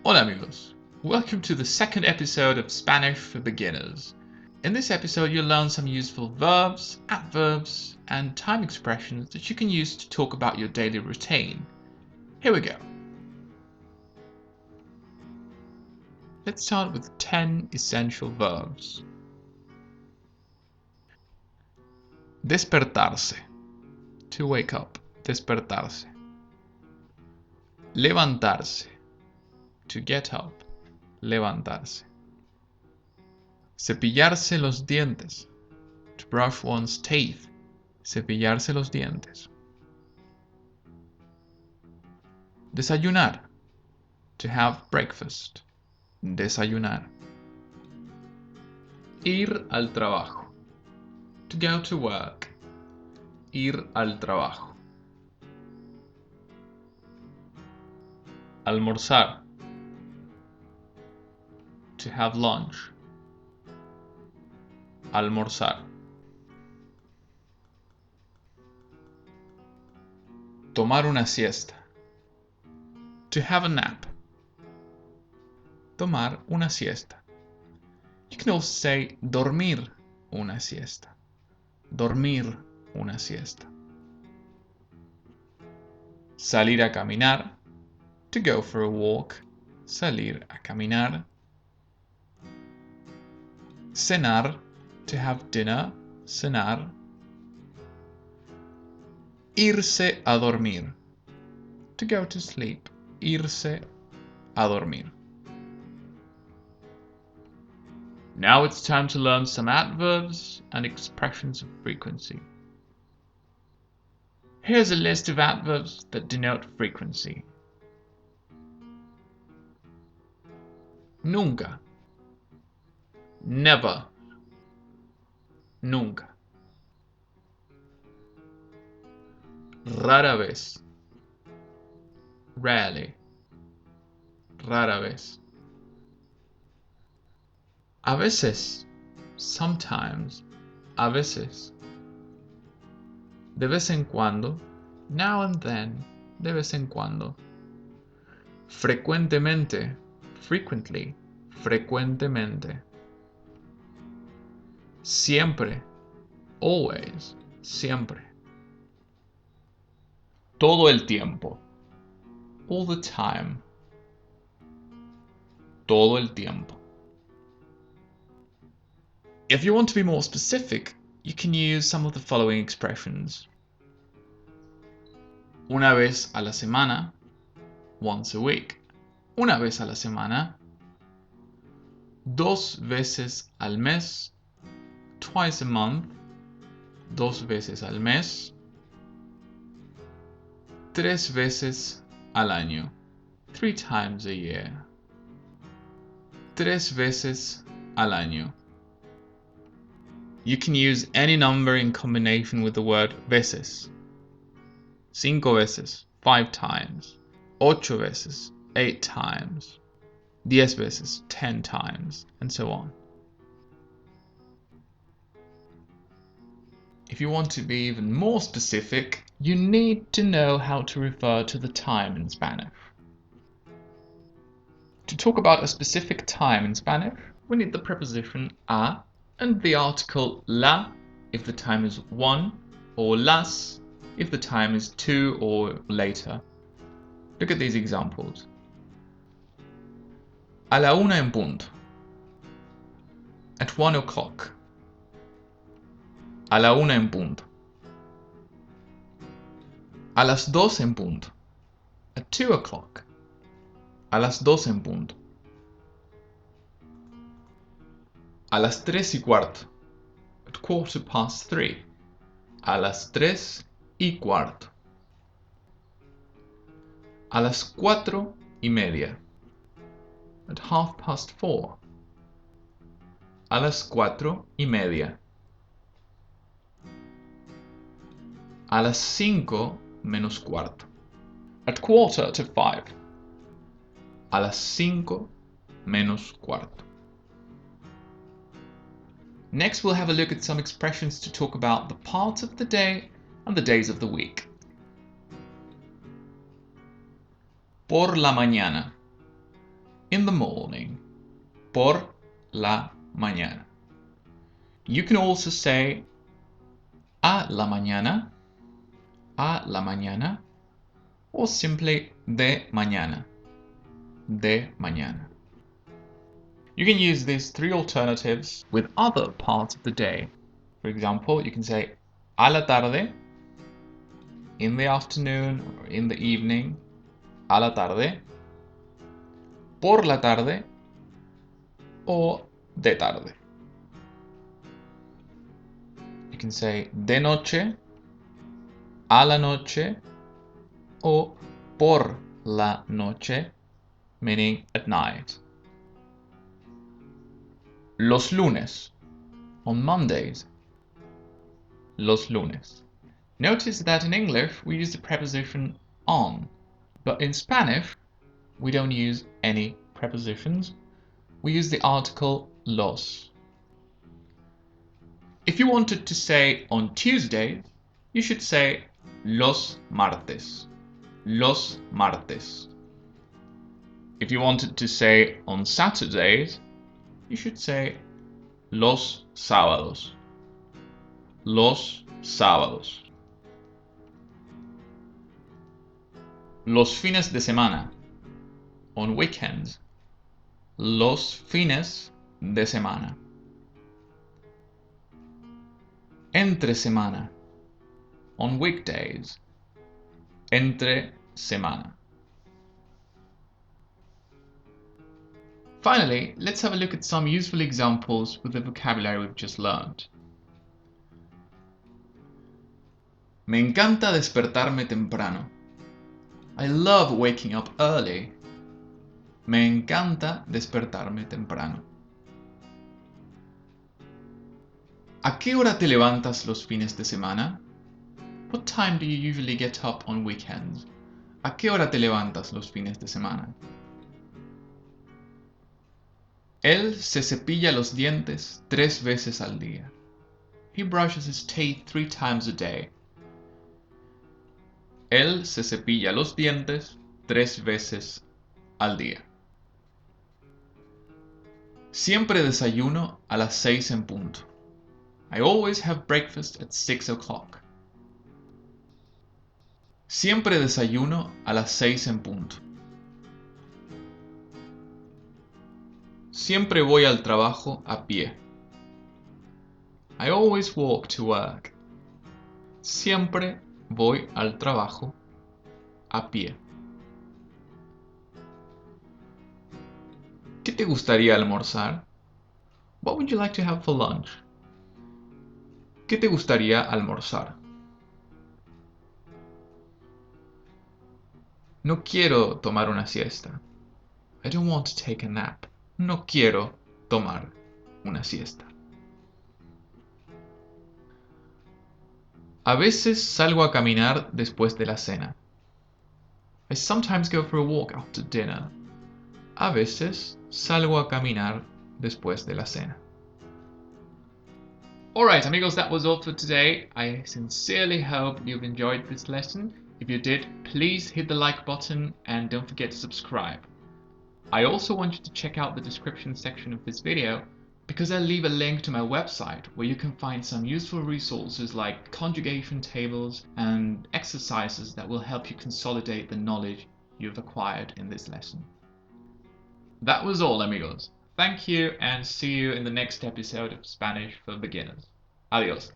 Hola amigos, welcome to the second episode of Spanish for Beginners. In this episode you'll learn some useful verbs, adverbs and time expressions that you can use to talk about your daily routine. Here we go. Let's start with 10 essential verbs. Despertarse, to wake up, despertarse. Levantarse, to get up, levantarse. Cepillarse los dientes, to brush one's teeth, cepillarse los dientes. Desayunar, to have breakfast, desayunar. Ir al trabajo, to go to work, ir al trabajo. Almorzar, to have lunch, almorzar. Tomar una siesta, to have a nap, tomar una siesta. You can also say dormir una siesta, dormir una siesta. Salir a caminar, to go for a walk, salir a caminar. Cenar, to have dinner, cenar. Irse a dormir, to go to sleep, irse a dormir. Now it's time to learn some adverbs and expressions of frequency. Here's a list of adverbs that denote frequency. Nunca, never, nunca. Rara vez, rarely, rara vez. A veces, sometimes, a veces. De vez en cuando, now and then, de vez en cuando. Frecuentemente, frequently, frecuentemente. Siempre, always, siempre. Todo el tiempo, all the time. Todo el tiempo. If you want to be more specific, you can use some of the following expressions. Una vez a la semana, once a week. Una vez a la semana. Dos veces al mes, twice a month. Dos veces al mes. Tres veces al año, 3 times a year. Tres veces al año. You can use any number in combination with the word veces. 5 veces, 5 times. 8 veces, 8 times. 10 veces, 10 times, and so on. If you want to be even more specific, you need to know how to refer to the time in Spanish. To talk about a specific time in Spanish, we need the preposition a and the article la if the time is 1, or las if the time is 2 or later. Look at these examples. A la una en punto. At 1 o'clock. A la una en punto. A las 2 en punto. At 2 o'clock. A las 2 en punto. A las 3 y cuarto. At 3:15. A las 3 y cuarto. A las 4:30. At 4:30. A las 4:30. A las 5 menos cuarto. At 4:45. A las 5 menos cuarto. Next, we'll have a look at some expressions to talk about the parts of the day and the days of the week. Por la mañana. in the morning. Por la mañana. You can also say a la mañana, or simply de mañana, de mañana. You can use these three alternatives with other parts of the day. For example, you can say a la tarde, in the afternoon or in the evening, a la tarde, por la tarde, or de tarde. You can say de noche, a la noche, or por la noche, meaning at night. Los lunes, on Mondays. Los lunes. Notice that in English we use the preposition on, but in Spanish we don't use any prepositions. We use the article los. If you wanted to say on Tuesdays, you should say los martes. Los martes. If you wanted to say on Saturdays, you should say los sábados. Los sábados. Los fines de semana. On weekends. Los fines de semana. Entre semana. On weekdays. Entre semana. Finally, let's have a look at some useful examples with the vocabulary we've just learned. Me encanta despertarme temprano. I love waking up early. Me encanta despertarme temprano. ¿A qué hora te levantas los fines de semana? What time do you usually get up on weekends? ¿A qué hora te levantas los fines de semana? Él se cepilla los dientes 3 veces al día. He brushes his teeth 3 times a day. Él se cepilla los dientes 3 veces al día. Siempre desayuno a las 6 en punto. I always have breakfast at 6 o'clock. Siempre desayuno a las 6 en punto. Siempre voy al trabajo a pie. I always walk to work. Siempre voy al trabajo a pie. ¿Qué te gustaría almorzar? What would you like to have for lunch? ¿Qué te gustaría almorzar? No quiero tomar una siesta. I don't want to take a nap. No quiero tomar una siesta. A veces salgo a caminar después de la cena. I sometimes go for a walk after dinner. A veces salgo a caminar después de la cena. Alright amigos, that was all for today. I sincerely hope you've enjoyed this lesson. If you did, please hit the like button and don't forget to subscribe. I also want you to check out the description section of this video because I'll leave a link to my website where you can find some useful resources like conjugation tables and exercises that will help you consolidate the knowledge you've acquired in this lesson. That was all amigos. Thank you and see you in the next episode of Spanish for Beginners. Adios.